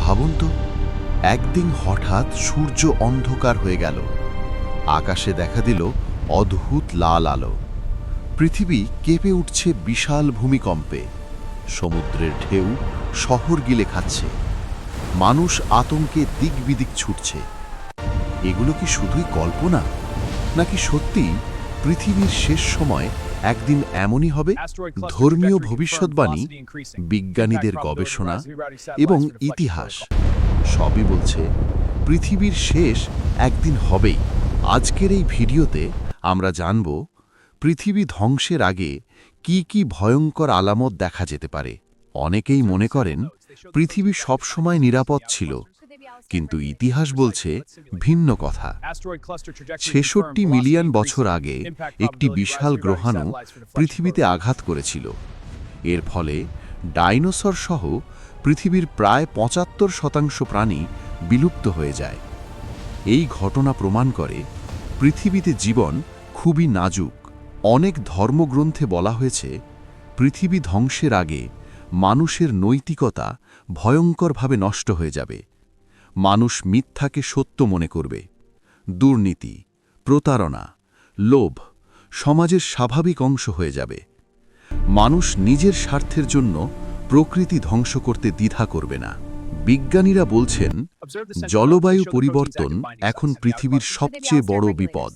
ভাবুন তো, একদিন হঠাৎ সূর্য অন্ধকার হয়ে গেল। আকাশে দেখা দিল অদ্ভুত লাল আলো। পৃথিবী কেঁপে উঠছে বিশাল ভূমিকম্পে। সমুদ্রের ঢেউ শহর গিলে খাচ্ছে। মানুষ আতঙ্কে দিক বিদিক ছুটছে। এগুলো কি শুধুই কল্পনা, নাকি সত্যি পৃথিবীর শেষ সময় একদিন এমনই হবে? ধর্মীয় ভবিষ্যৎবাণী, বিজ্ঞানীদের গবেষণা এবং ইতিহাস সবই বলছে পৃথিবীর শেষ একদিন হবেই। আজকের এই ভিডিওতে আমরা জানব পৃথিবী ধ্বংসের আগে কি কি ভয়ঙ্কর আলামত দেখা যেতে পারে। অনেকেই মনে করেন পৃথিবী সবসময় নিরাপদ ছিল, কিন্তু ইতিহাস বলছে ভিন্ন কথা। ৬৬ মিলিয়ন বছর আগে একটি বিশাল গ্রহাণু পৃথিবীতে আঘাত করেছিল। এর ফলে ডাইনোসর সহ পৃথিবীর প্রায় ৭৫% প্রাণী বিলুপ্ত হয়ে যায়। এই ঘটনা প্রমাণ করে পৃথিবীতে জীবন খুবই নাজুক। অনেক ধর্মগ্রন্থে বলা হয়েছে পৃথিবী ধ্বংসের আগে মানুষের নৈতিকতা ভয়ঙ্করভাবে নষ্ট হয়ে যাবে। মানুষ মিথ্যাকে সত্য মনে করবে। দুর্নীতি, প্রতারণা, লোভ সমাজের স্বাভাবিক অংশ হয়ে যাবে। মানুষ নিজের স্বার্থের জন্য প্রকৃতি ধ্বংস করতে দ্বিধা করবে না। বিজ্ঞানীরা বলছেন জলবায়ু পরিবর্তন এখন পৃথিবীর সবচেয়ে বড় বিপদ।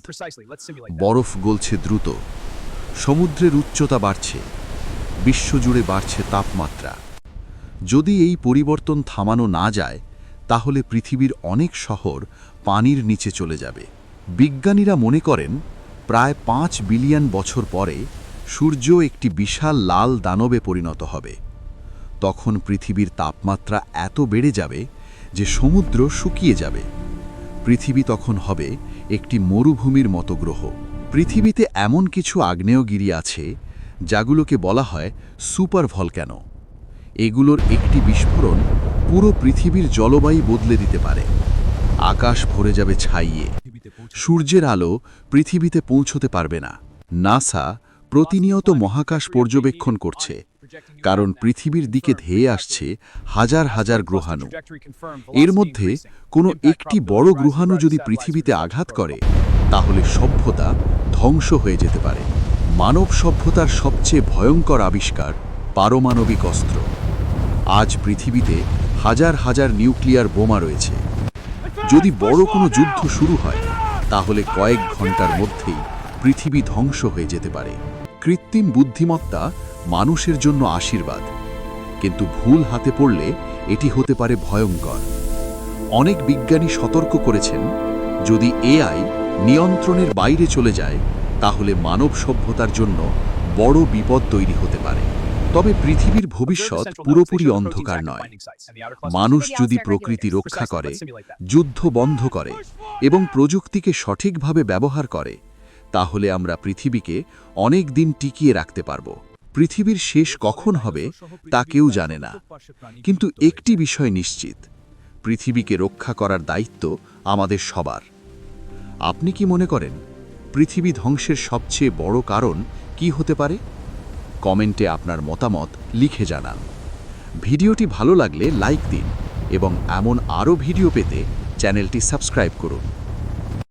বরফ গলছে দ্রুত, সমুদ্রের উচ্চতা বাড়ছে, বিশ্বজুড়ে বাড়ছে তাপমাত্রা। যদি এই পরিবর্তন থামানো না যায়, তাহলে পৃথিবীর অনেক শহর পানির নিচে চলে যাবে। বিজ্ঞানীরা মনে করেন প্রায় ৫ বিলিয়ন বছর পরে সূর্য একটি বিশাল লাল দানবে পরিণত হবে। তখন পৃথিবীর তাপমাত্রা এত বেড়ে যাবে যে সমুদ্র শুকিয়ে যাবে। পৃথিবী তখন হবে একটি মরুভূমির মতো গ্রহ। পৃথিবীতে এমন কিছু আগ্নেয়গিরি আছে যাগুলোকে বলা হয় সুপার ভলক্যানো। এগুলোর একটি বিস্ফোরণ পুরো পৃথিবীর জলবায়ু বদলে দিতে পারে। আকাশ ভরে যাবে ছাইয়ে, সূর্যের আলো পৃথিবীতে পৌঁছতে পারবে না। নাসা প্রতিনিয়ত মহাকাশ পর্যবেক্ষণ করছে, কারণ পৃথিবীর দিকে ধেয়ে আসছে হাজার হাজার গ্রহাণু। এর মধ্যে কোনো একটি বড় গ্রহাণু যদি পৃথিবীতে আঘাত করে, তাহলে সভ্যতা ধ্বংস হয়ে যেতে পারে। মানব সভ্যতার সবচেয়ে ভয়ঙ্কর আবিষ্কার পারমাণবিক অস্ত্র। আজ পৃথিবীতে হাজার হাজার নিউক্লিয়ার বোমা রয়েছে। যদি বড় কোনো যুদ্ধ শুরু হয়, তাহলে কয়েক ঘন্টার মধ্যেই পৃথিবী ধ্বংস হয়ে যেতে পারে। কৃত্রিম বুদ্ধিমত্তা মানুষের জন্য আশীর্বাদ, কিন্তু ভুল হাতে পড়লে এটি হতে পারে ভয়ঙ্কর। অনেক বিজ্ঞানী সতর্ক করেছেন, যদি এআই নিয়ন্ত্রণের বাইরে চলে যায়, তাহলে মানব সভ্যতার জন্য বড় বিপদ তৈরি হতে পারে। তবে পৃথিবীর ভবিষ্যৎ পুরোপুরি অন্ধকার নয়। মানুষ যদি প্রকৃতি রক্ষা করে, যুদ্ধ বন্ধ করে এবং প্রযুক্তিকে সঠিকভাবে ব্যবহার করে, তাহলে আমরা পৃথিবীকে অনেক দিন টিকিয়ে রাখতে পারব। পৃথিবীর শেষ কখন হবে তা কেউ জানে না, কিন্তু একটি বিষয় নিশ্চিত, পৃথিবীকে রক্ষা করার দায়িত্ব আমাদের সবার। আপনি কি মনে করেন পৃথিবী ধ্বংসের সবচেয়ে বড় কারণ কি হতে পারে? কমেন্টে আপনার মতামত লিখে জানান। ভিডিওটি ভালো লাগলে লাইক দিন এবং এমন আরও ভিডিও পেতে চ্যানেলটি সাবস্ক্রাইব করুন।